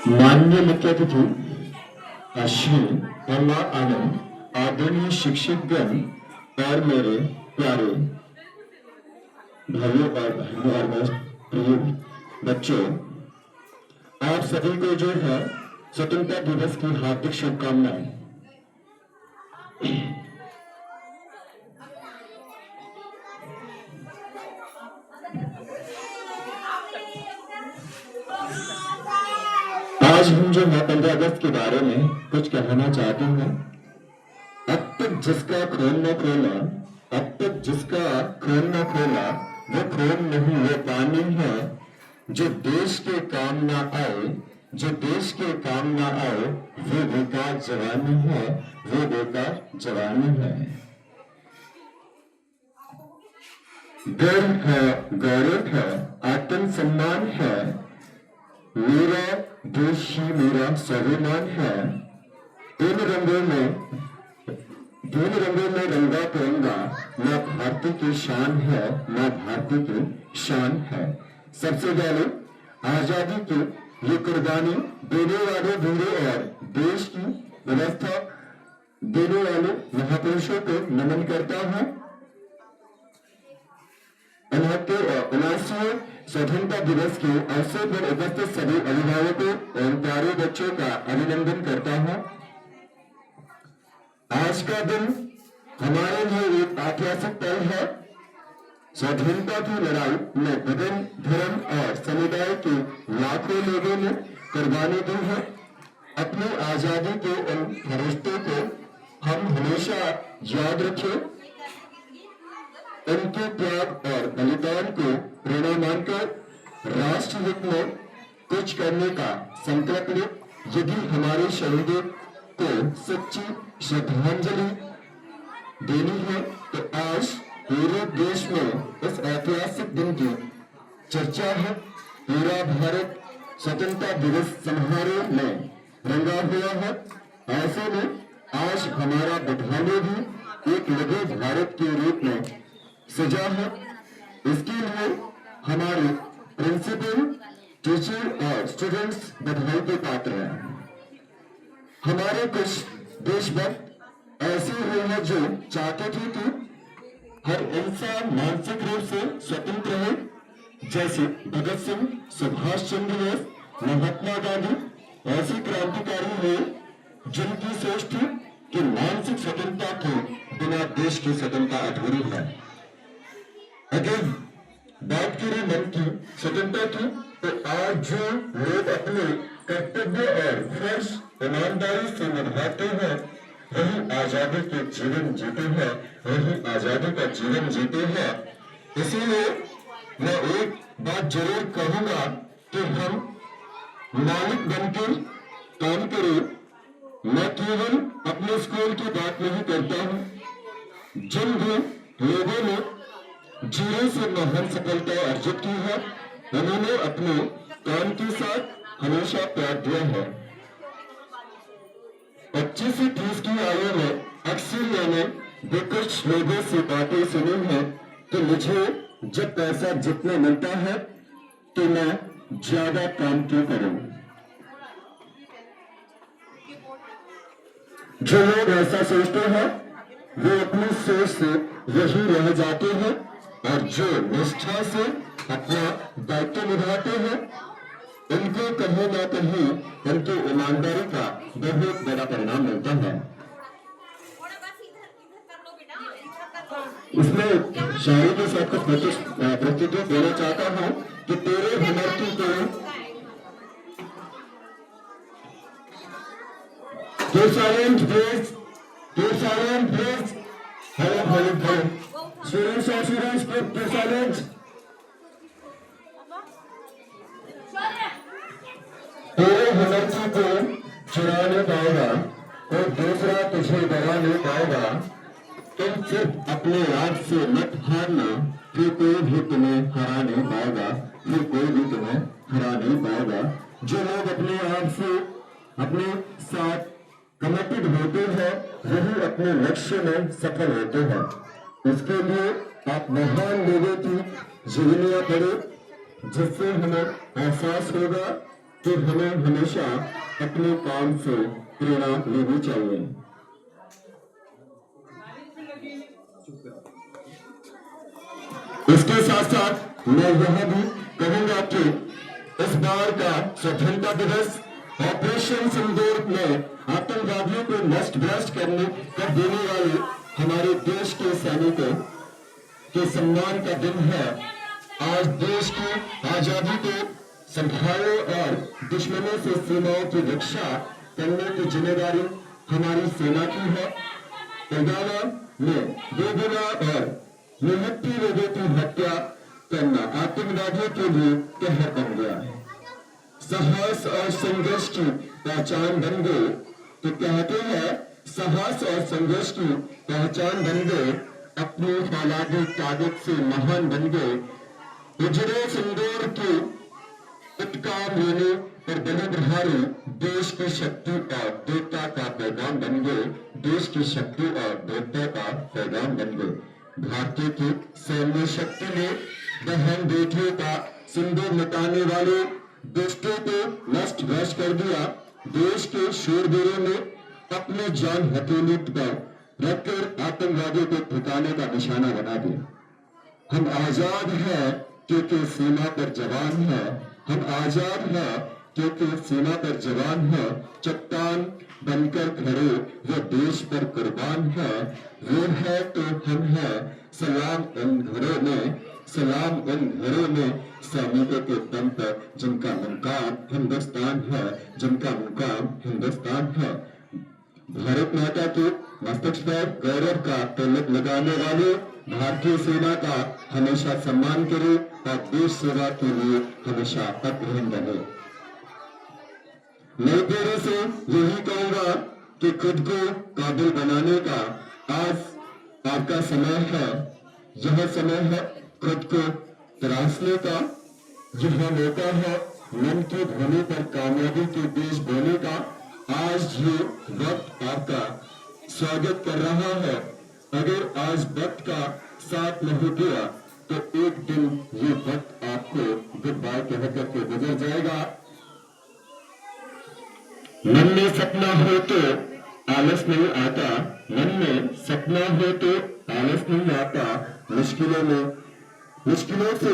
माननीय मुख्य अतिथि श्री अम्मा आनंद, आदरणीय शिक्षकगण और मेरे प्यारे भाइयों और बहनों और मेरे प्रिय बच्चों, आप सभी को जो है स्वतंत्रता दिवस की हार्दिक शुभकामनाएं। आज हम जो है 15 अगस्त के बारे में कुछ कहना चाहते हैं। अब तक जिसका खून न खोला, अब तक जिसका खून न खोला, वो खून नहीं वो पानी है। जो देश के काम ना आए, जो देश के काम ना आए, वो बेकार जवानी है, वो बेकार जवानी है। गर्व है, गौरव है, आत्म सम्मान है, मेरा देश ही मेरा स्वाभिमान है। तीन रंगों में रंगा तिरंगा, माँ भारती की शान है, माँ भारती की शान है। सबसे पहले आजादी की ये कुर्बानी देने वाले वीरों और देश की व्यवस्था देने वाले महापुरुषों को नमन करता हूँ। 79वें स्वतंत्रता दिवस के अवसर पर उपस्थित सभी अभिभावकों और प्यारे बच्चों का अभिनंदन करता हूँ। आज का दिन हमारे लिए एक ऐतिहासिक पल है। स्वाधीनता की लड़ाई में विभिन्न धर्म और समुदाय के लाखों लोगों ने कुर्बानी दी है। अपनी आजादी के उन फरिश्तों को हम हमेशा याद रखें। उनके त्याग और बलिदान को प्रेरणा मानकर राष्ट्र हित में कुछ करने का संकल्प ले। यदि हमारे शहीदों को सच्ची श्रद्धांजलि देनी है तो आज पूरे देश में इस ऐतिहासिक दिन की चर्चा है। पूरा भारत स्वतंत्रता दिवस समारोह में रंगा हुआ है। ऐसे में आज हमारा विद्यालय भी एक लघु भारत के रूप में सजा है। इसके लिए हमारे प्रिंसिपल, टीचर और स्टूडेंट्स बधाई के पात्र हैं। हमारे कुछ देशभक्त ऐसे हुए हैं जो चाहते थे कि हर इंसान मानसिक रूप से स्वतंत्र हो, जैसे भगत सिंह, सुभाष चंद्र बोस, महात्मा गांधी। ऐसे क्रांतिकारी हुए जिनकी सोच थी कि मानसिक स्वतंत्रता के बिना देश की स्वतंत्रता अधूरी है। अगर बात करें मन की स्वतंत्रता की, तो आज जो लोग अपने कर्तव्य और फर्ज ईमानदारी से निभाते हैं, वही आजादी के जीवन जीते हैं, वही आजादी का जीवन जीते हैं। इसीलिए मैं एक बात जरूर कहूंगा कि हम मालिक बनकर काम करें। मैं केवल अपने स्कूल की बात नहीं करता हूँ। जिन भी लोगों ने जीरो से महान सफलता अर्जित की है, उन्होंने अपने काम के साथ हमेशा प्यार दिया है। 25 से 30 की आयु में अक्सर मैंने भी कुछ लोगों से बातें सुनी है कि मुझे जब पैसा जितना मिलता है तो मैं ज्यादा काम क्यों करूं। जो लोग ऐसा सोचते हैं वो अपनी सोच से यही रह जाते हैं, और जो निष्ठा से अपना दायित्व निभाते हैं, उनको कहीं ना कहीं उनकी ईमानदारी का बहुत बड़ा परिणाम मिलता है। इसमें शायरी के साथ कुछ प्रस्तुति देना चाहता हूँ कि तेरे हुनर की कोई Students and students, keep silent. तेरे हुनर की कोई चुरा नहीं पाएगा, कोई दूसरा तुझे डरा नहीं पाएगा। तुम सिर्फ अपने आप से मत हारना, फिर कोई भी तुम्हें हरा नहीं पाएगा, फिर कोई भी तुम्हें हरा नहीं पाएगा। जो लोग अपने आप से अपने साथ कमिटेड होते हैं, वही अपने लक्ष्य में सफल होते हैं। इसके लिए आप महान लोगों की जीवनियां पढ़े, जिससे हमें एहसास होगा कि हमें हमेशा अपने काम से प्रेरणा लेनी चाहिए। इसके साथ साथ मैं यह भी कहूंगा कि इस बार का स्वतंत्रता दिवस ऑपरेशन सिंदूर में आतंकवादियों को नष्ट भ्रष्ट कर देने वाले हमारे देश के सैनिकों के सम्मान का दिन है। आज देश की आजादी को संभालने और दुश्मनों से सीमाओं की रक्षा करने की जिम्मेदारी हमारी सेना की है। पुलवामा में बेगुनाह और निहत्थे लोगों की हत्या करना आतंकवादियों के लिए कहर बन गया है। साहस और संघर्ष की पहचान बन गए, तो कहते हैं साहस और संघर्ष की पहचान बन गए, अपनी फौलादी ताकत से महान बन गए। उजड़े सिंदूर की उत्कार लेने और बलिदानी देश की शक्ति और देवता का पैगाम बन गए, देश की शक्ति और देवता का पैगाम बन गए। भारतीय की सैन्य शक्ति ने बहन बेटियों का सिंदूर मिटाने वाले दुष्टों को नष्ट भ्रष्ट कर दिया। देश के शूरवीरों ने अपनी जान हथेली पर रखकर आतंकवादियों को ठिकाने का निशाना बना दिया। हम आजाद हैं क्योंकि सीमा पर जवान है। हम आजाद हैं क्योंकि सीमा पर जवान है। चट्टान बनकर खड़े वो देश पर कुर्बान है। वो है तो हम हैं। सलाम उन घरों में, सलाम उन घरों में सैनिकों के दम पर जिनका मुकाम हिंदुस्तान है, जिनका मुकाम हिंदुस्तान है। भारत माता के मस्तक पर गौरव का तिलक लगाने वाले भारतीय सेना का हमेशा सम्मान करें और देश सेवा के लिए हमेशा अग्रणी रहे। नई पीढ़ी से यही कहूंगा कि खुद को काबिल बनाने का आज आपका समय है। यह समय है खुद को तराशने का, यह मौका है मन की ध्वनि पर कामयाबी के बीज बोने का। आज ये वक्त आपका स्वागत कर रहा है। अगर आज वक्त का साथ नहीं दिया तो एक दिन ये वक्त आपको गुड बाय कह करके गुजर जाएगा। मन में सपना हो तो आलस नहीं आता, मन में सपना हो तो आलस नहीं आता। मुश्किलों से